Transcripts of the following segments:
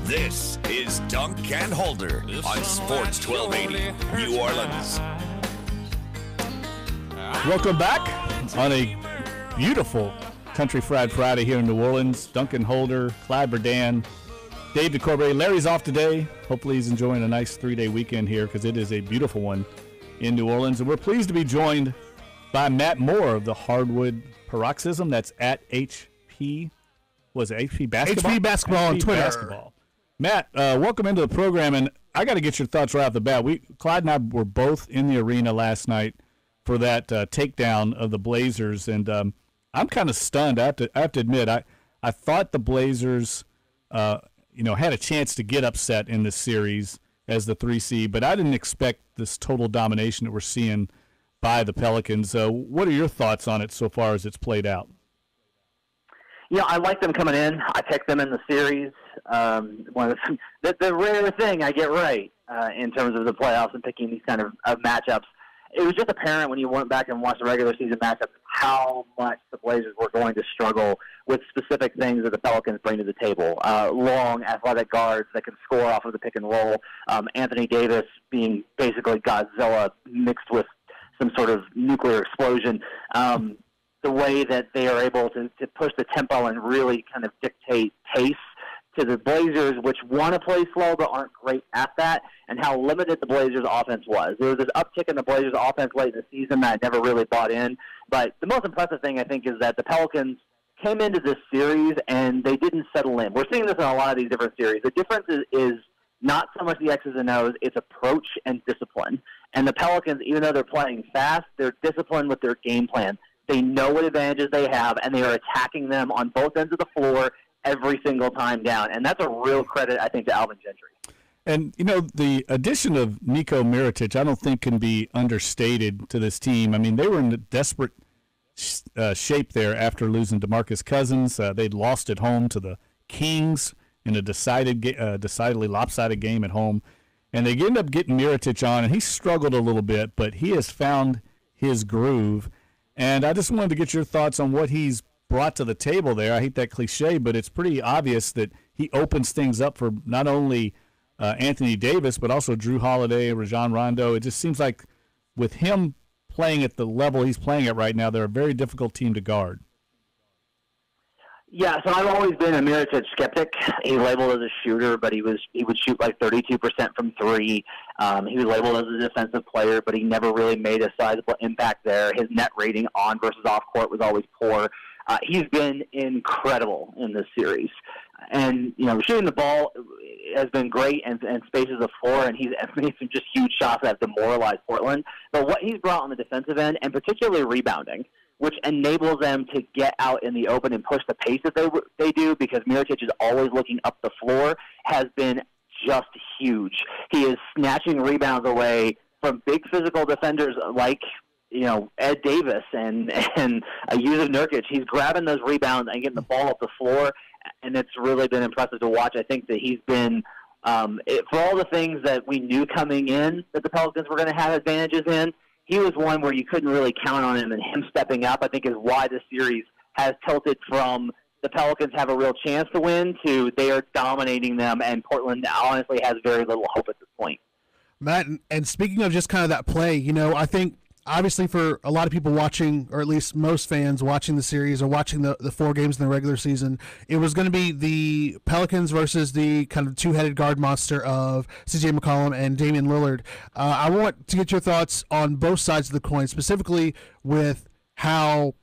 This is Dunk and Holder on Sports 1280 New Orleans. Welcome back on a beautiful Country Fried Friday here in New Orleans. Dunk and Holder, Clyde Berdan, Dave DeCorbe. Larry's off today. Hopefully he's enjoying a nice 3-day weekend here because it is a beautiful one in New Orleans. And we're pleased to be joined by Matt Moore of the Hardwood Paroxysm. That's at HP. Was it HP Basketball? HP Basketball on Twitter. Basketball. Matt, welcome into the program, and I got to get your thoughts right off the bat. Clyde and I were both in the arena last night for that takedown of the Blazers, and I'm kind of stunned. I have to admit, I thought the Blazers, had a chance to get upset in this series as the 3 seed, but I didn't expect this total domination that we're seeing by the Pelicans. What are your thoughts on it so far as it's played out? Yeah, I like them coming in. I picked them in the series. One of the rare thing I get right in terms of the playoffs and picking these kind of matchups. It was just apparent when you went back and watched the regular season matchups how much the Blazers were going to struggle with specific things that the Pelicans bring to the table. Long, athletic guards that can score off of the pick and roll. Anthony Davis being basically Godzilla mixed with some sort of nuclear explosion. The way that they are able to push the tempo and really kind of dictate pace to the Blazers, which want to play slow but aren't great at that, and how limited the Blazers' offense was. There was this uptick in the Blazers' offense late in the season that I never really bought in. But the most impressive thing, I think, is that the Pelicans came into this series and they didn't settle in. We're seeing this in a lot of these different series. The difference is not so much the X's and O's, it's approach and discipline. And the Pelicans, even though they're playing fast, they're disciplined with their game plan. They know what advantages they have, and they are attacking them on both ends of the floor every single time down. And that's a real credit, I think, to Alvin Gentry. And, the addition of Nico Mirotic, I don't think can be understated to this team. I mean, they were in a desperate shape there after losing DeMarcus Cousins. They'd lost at home to the Kings in a decidedly lopsided game at home. And they ended up getting Mirotic on, and he struggled a little bit, but he has found his groove. And I just wanted to get your thoughts on what he's brought to the table there. I hate that cliche, but it's pretty obvious that he opens things up for not only Anthony Davis, but also Drew Holiday, Rajon Rondo. It just seems like with him playing at the level he's playing at right now, they're a very difficult team to guard. Yeah, so I've always been a Mirotic skeptic. He's labeled as a shooter, but he would shoot like 32% from three. He was labeled as a defensive player, but he never really made a sizable impact there. His net rating on versus off court was always poor. He's been incredible in this series. And, shooting the ball has been great and spaces the floor, and he's made some just huge shots that have demoralized Portland. But what he's brought on the defensive end, and particularly rebounding, which enables them to get out in the open and push the pace that they do, because Mirotic is always looking up the floor, has been just huge. He is snatching rebounds away from big physical defenders like Ed Davis and Yusuf Nurkic. He's grabbing those rebounds and getting the ball up the floor, and it's really been impressive to watch. I think that he's been for all the things that we knew coming in that the Pelicans were going to have advantages in, he was one where you couldn't really count on him, and him stepping up, I think, is why this series has tilted from the Pelicans have a real chance to win to they are dominating them, and Portland honestly has very little hope at this point. Matt, and speaking of just kind of that play, I think obviously for a lot of people watching, or at least most fans watching the series or watching the 4 games in the regular season, it was going to be the Pelicans versus the kind of two-headed guard monster of C.J. McCollum and Damian Lillard. I want to get your thoughts on both sides of the coin, specifically with how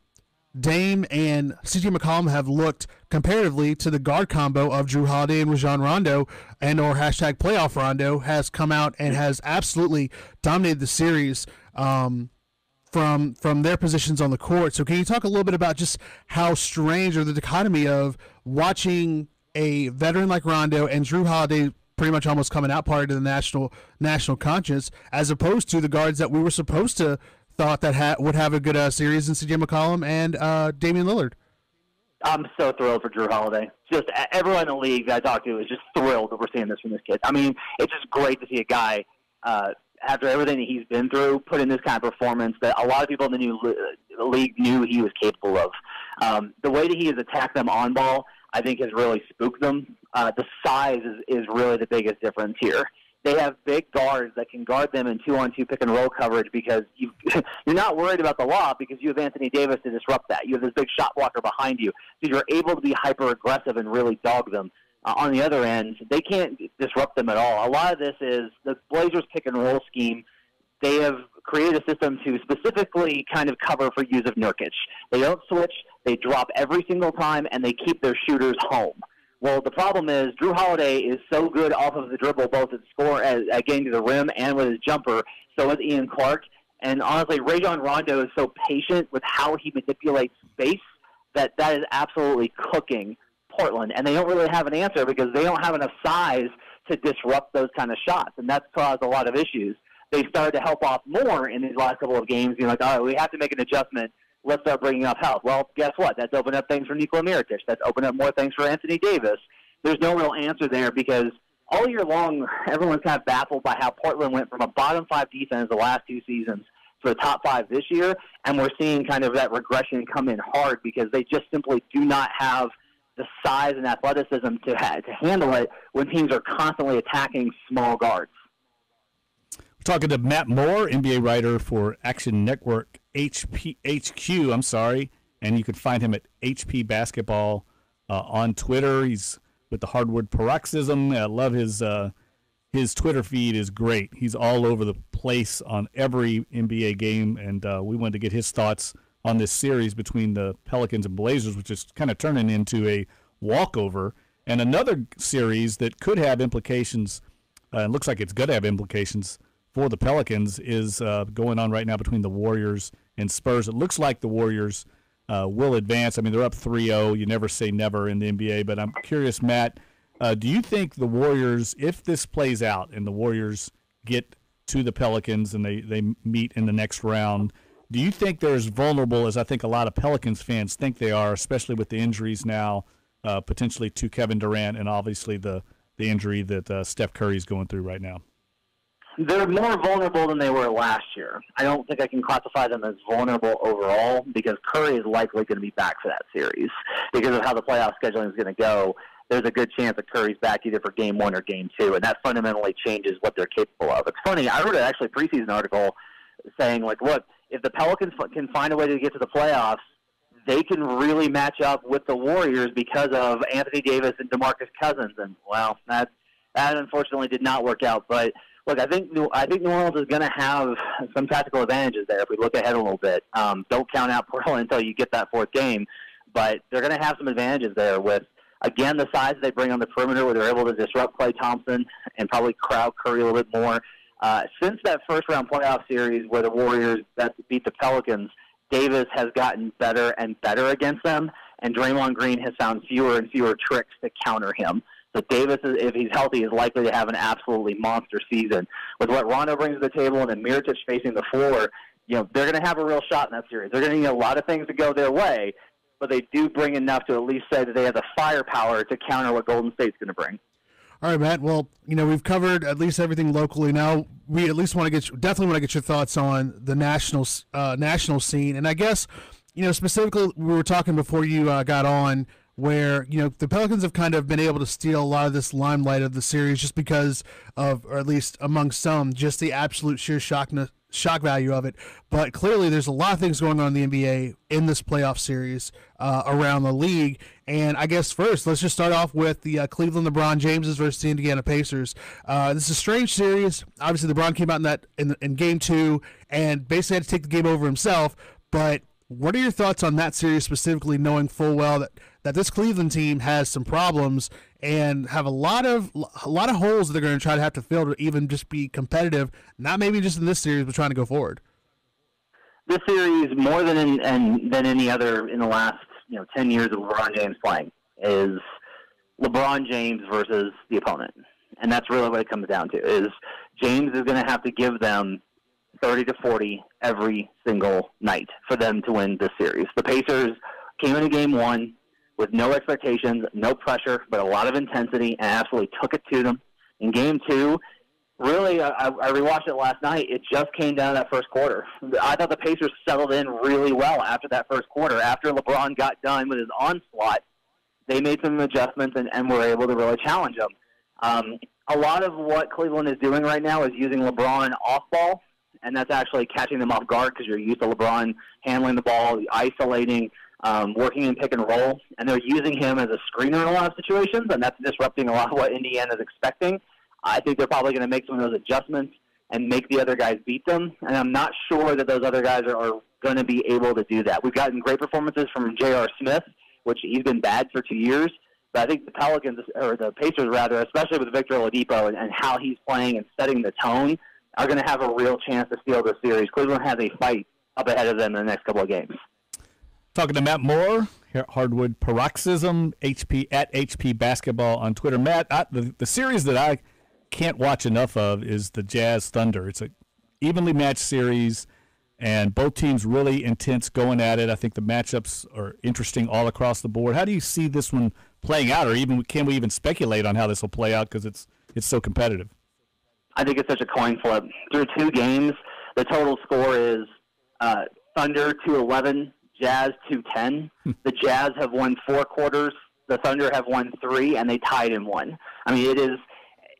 Dame and C.J. McCollum have looked comparatively to the guard combo of Drew Holiday and Rajon Rondo, and or hashtag playoff Rondo has come out and has absolutely dominated the series from their positions on the court. So can you talk a little bit about just how strange, or the dichotomy of watching a veteran like Rondo and Drew Holiday pretty much almost coming out party to the national conscience, as opposed to the guards that we were supposed to thought that would have a good series in C.J. McCollum and Damian Lillard? I'm so thrilled for Drew Holiday. Just everyone in the league that I talked to is just thrilled that we're seeing this from this kid. I mean, it's just great to see a guy, after everything that he's been through, put in this kind of performance that a lot of people in the league knew he was capable of. The way that he has attacked them on ball, I think, has really spooked them. the size is really the biggest difference here. They have big guards that can guard them in 2-on-2 pick-and-roll coverage because you're not worried about the lob because you have Anthony Davis to disrupt that. You have this big shot blocker behind you. So you're able to be hyper-aggressive and really dog them. On the other end, they can't disrupt them at all. A lot of this is the Blazers pick-and-roll scheme. They have created a system to specifically kind of cover for Yusuf Nurkic. They don't switch. They drop every single time, and they keep their shooters home. Well, the problem is Drew Holiday is so good off of the dribble, both at getting to the rim and with his jumper. So is Ian Clark. And honestly, Rajon Rondo is so patient with how he manipulates space that is absolutely cooking Portland. And they don't really have an answer because they don't have enough size to disrupt those kind of shots. And that's caused a lot of issues. They started to help off more in these last couple of games. You're like, all right, we have to make an adjustment. Let's start bringing up help. Well, guess what? That's opened up things for Nikola Mirotic. That's opened up more things for Anthony Davis. There's no real answer there because all year long, everyone's kind of baffled by how Portland went from a bottom 5 defense the last 2 seasons to a top 5 this year, and we're seeing kind of that regression come in hard because they just simply do not have the size and athleticism to handle it when teams are constantly attacking small guards. We're talking to Matt Moore, NBA writer for Action Network HQ, and you can find him at HP Basketball on Twitter. He's with the Hardwood Paroxysm. I love his Twitter feed is great. He's all over the place on every NBA game, and we wanted to get his thoughts on this series between the Pelicans and Blazers, which is kind of turning into a walkover. And another series that could have implications, and looks like it's going to have implications for the Pelicans, is going on right now between the Warriors and Spurs. It looks like the Warriors will advance. I mean, they're up 3-0. You never say never in the NBA, but I'm curious, Matt, do you think the Warriors, if this plays out and the Warriors get to the Pelicans and they meet in the next round, do you think they're as vulnerable as I think a lot of Pelicans fans think they are, especially with the injuries now, potentially to Kevin Durant and obviously the injury that Steph Curry is going through right now? They're more vulnerable than they were last year. I don't think I can classify them as vulnerable overall because Curry is likely going to be back for that series. Because of how the playoff scheduling is going to go, there's a good chance that Curry's back either for Game 1 or Game 2, and that fundamentally changes what they're capable of. It's funny, I wrote actually a preseason article saying, like, look, if the Pelicans can find a way to get to the playoffs, they can really match up with the Warriors because of Anthony Davis and DeMarcus Cousins. And, well, that unfortunately did not work out. But, look, I think New Orleans is going to have some tactical advantages there if we look ahead a little bit. Don't count out Portland until you get that 4th game. But they're going to have some advantages there with, again, the size they bring on the perimeter where they're able to disrupt Klay Thompson and probably crowd Curry a little bit more. Since that first-round playoff series where the Warriors beat the Pelicans, Davis has gotten better and better against them, and Draymond Green has found fewer and fewer tricks to counter him. So Davis, if he's healthy, is likely to have an absolutely monster season. With what Rondo brings to the table and then Mirotic facing the floor, they're going to have a real shot in that series. They're going to need a lot of things to go their way, but they do bring enough to at least say that they have the firepower to counter what Golden State's going to bring. All right, Matt. Well, we've covered at least everything locally. Now we at least definitely want to get your thoughts on the national scene. And I guess, specifically, we were talking before you got on where, the Pelicans have kind of been able to steal a lot of this limelight of the series just because of, or at least among some, just the absolute sheer shock value of it. But clearly there's a lot of things going on in the NBA in this playoff series around the league. And I guess first, let's just start off with the Cleveland LeBron Jameses versus the Indiana Pacers. This is a strange series. Obviously, LeBron came out in Game 2 and basically had to take the game over himself. But what are your thoughts on that series specifically, knowing full well that this Cleveland team has some problems and have a lot of holes that they're going to try to have to fill to even just be competitive, not maybe just in this series, but trying to go forward? This series, more than any other in the last 10 years of LeBron James playing, is LeBron James versus the opponent. And that's really what it comes down to, is James is going to have to give them 30 to 40 every single night for them to win this series. The Pacers came into Game 1 with no expectations, no pressure, but a lot of intensity, and absolutely took it to them. In Game 2, really, I rewatched it last night. It just came down to that first quarter. I thought the Pacers settled in really well after that first quarter. After LeBron got done with his onslaught, they made some adjustments and were able to really challenge them. A lot of what Cleveland is doing right now is using LeBron off ball, and that's actually catching them off guard because you're used to LeBron handling the ball, isolating, working in pick and roll, and they're using him as a screener in a lot of situations, and that's disrupting a lot of what Indiana is expecting. I think they're probably going to make some of those adjustments and make the other guys beat them, and I'm not sure that those other guys are going to be able to do that. We've gotten great performances from J.R. Smith, which he's been bad for 2 years, but I think the Pelicans, or the Pacers rather, especially with Victor Oladipo and how he's playing and setting the tone, are going to have a real chance to steal the series. Cleveland has a fight up ahead of them in the next couple of games. Talking to Matt Moore, here at Hardwood Paroxysm, at HP Basketball on Twitter. Matt, the series that I can't watch enough of is the Jazz Thunder. It's an evenly matched series, and both teams really intense going at it. I think the matchups are interesting all across the board. How do you see this one playing out, or even can we even speculate on how this will play out because it's so competitive? I think it's such a coin flip. Through 2 games, the total score is Thunder 2-11, Jazz 2-10. The Jazz have won 4 quarters. The Thunder have won 3, and they tied in 1. I mean,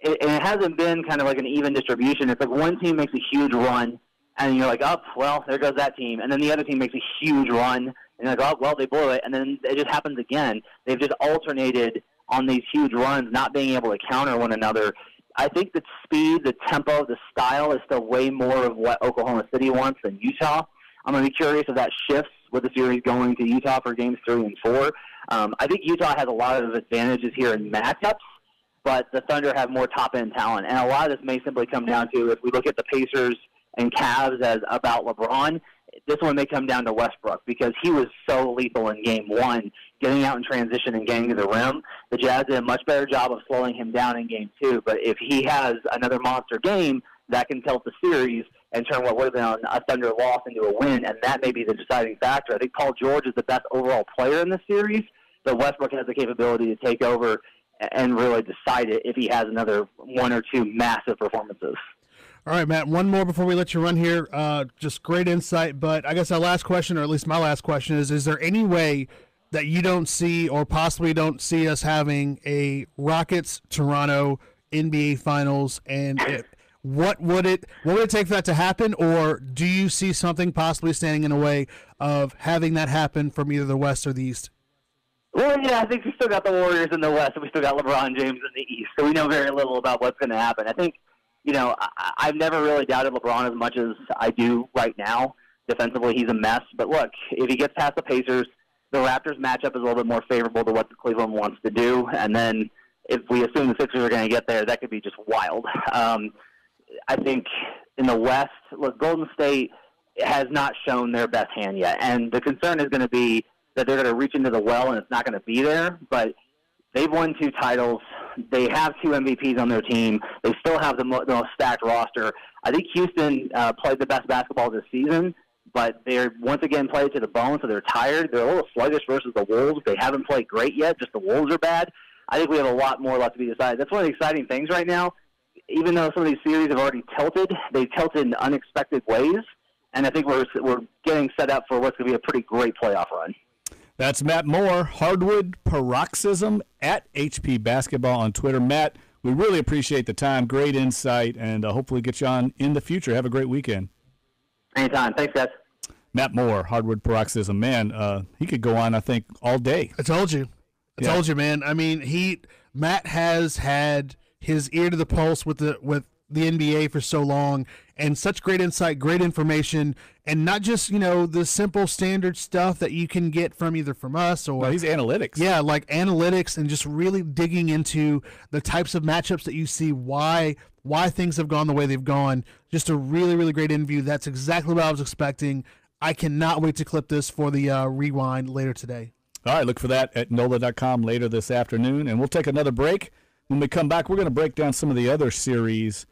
it hasn't been kind of like an even distribution. It's like one team makes a huge run, and you're like, oh, well, there goes that team. And then the other team makes a huge run, and you're like, oh, well, they blew it. And then it just happens again. They've just alternated on these huge runs, not being able to counter one another. I think the speed, the tempo, the style is still way more of what Oklahoma City wants than Utah. I'm going to be curious if that shifts with the series going to Utah for games 3 and 4. I think Utah has a lot of advantages here in matchups, but the Thunder have more top-end talent. And a lot of this may simply come down to, if we look at the Pacers and Cavs as about LeBron, this one may come down to Westbrook because he was so lethal in Game 1, getting out in transition and getting to the rim. The Jazz did a much better job of slowing him down in Game 2, but if he has another monster game, that can tilt the series and turn what would have been a Thunder loss into a win, and that may be the deciding factor. I think Paul George is the best overall player in this series, but Westbrook has the capability to take over and really decide it if he has another 1 or 2 massive performances. All right, Matt, one more before we let you run here. Just great insight, but I guess our last question, or at least my last question, is there any way that you don't see or possibly don't see us having a Rockets-Toronto NBA Finals, and what would it take for that to happen, or do you see something possibly standing in the way of having that happen from either the West or the East? Well, yeah, I think we still got the Warriors in the West, and we still got LeBron James in the East, so we know very little about what's going to happen. I think, I've never really doubted LeBron as much as I do right now. Defensively, he's a mess. But look, if he gets past the Pacers, the Raptors matchup is a little bit more favorable to what the Cleveland wants to do. And then if we assume the Sixers are going to get there, that could be just wild. I think in the West, look, Golden State has not shown their best hand yet. And the concern is going to be that they're going to reach into the well and it's not going to be there. But they've won 2 titles. They have 2 MVPs on their team. They still have the most stacked roster. I think Houston played the best basketball this season, but they're once again played to the bone, so they're tired. They're a little sluggish versus the Wolves. They haven't played great yet. Just the Wolves are bad. I think we have a lot more left to be decided. That's one of the exciting things right now. Even though some of these series have already tilted, they tilted in unexpected ways, and I think we're getting set up for what's going to be a pretty great playoff run. That's Matt Moore, Hardwood Paroxysm, at HP Basketball on Twitter. Matt, we really appreciate the time. Great insight, and hopefully get you on in the future. Have a great weekend. Anytime. Thanks, guys. Matt Moore, Hardwood Paroxysm. Man, he could go on, I think, all day. I told you. I told you, man. I mean, Matt has had his ear to the pulse with the NBA for so long, and such great insight, great information, and not just, the simple standard stuff that you can get from either from us or he's analytics. Yeah, like analytics, and just really digging into the types of matchups that you see, why things have gone the way they've gone. Just a really, really great interview. That's exactly what I was expecting. I cannot wait to clip this for the rewind later today. All right, look for that at NOLA.com later this afternoon, and we'll take another break. When we come back, we're going to break down some of the other series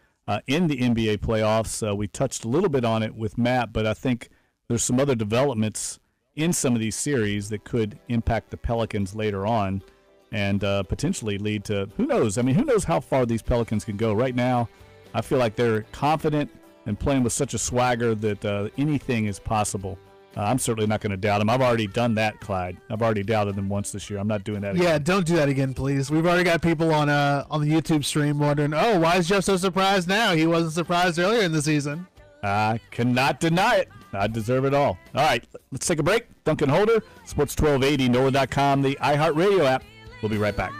in the NBA playoffs. We touched a little bit on it with Matt, but I think there's some other developments in some of these series that could impact the Pelicans later on and potentially lead to, who knows? I mean, who knows how far these Pelicans can go? Right now, I feel like they're confident and playing with such a swagger that anything is possible I'm certainly not going to doubt him. I've already done that, Clyde. I've already doubted him once this year. I'm not doing that again. Yeah, don't do that again, please. We've already got people on the YouTube stream wondering, oh, why is Jeff so surprised now? He wasn't surprised earlier in the season. I cannot deny it. I deserve it all. All right, let's take a break. Duncan Holder, Sports 1280, NOLA.com, the iHeartRadio app. We'll be right back.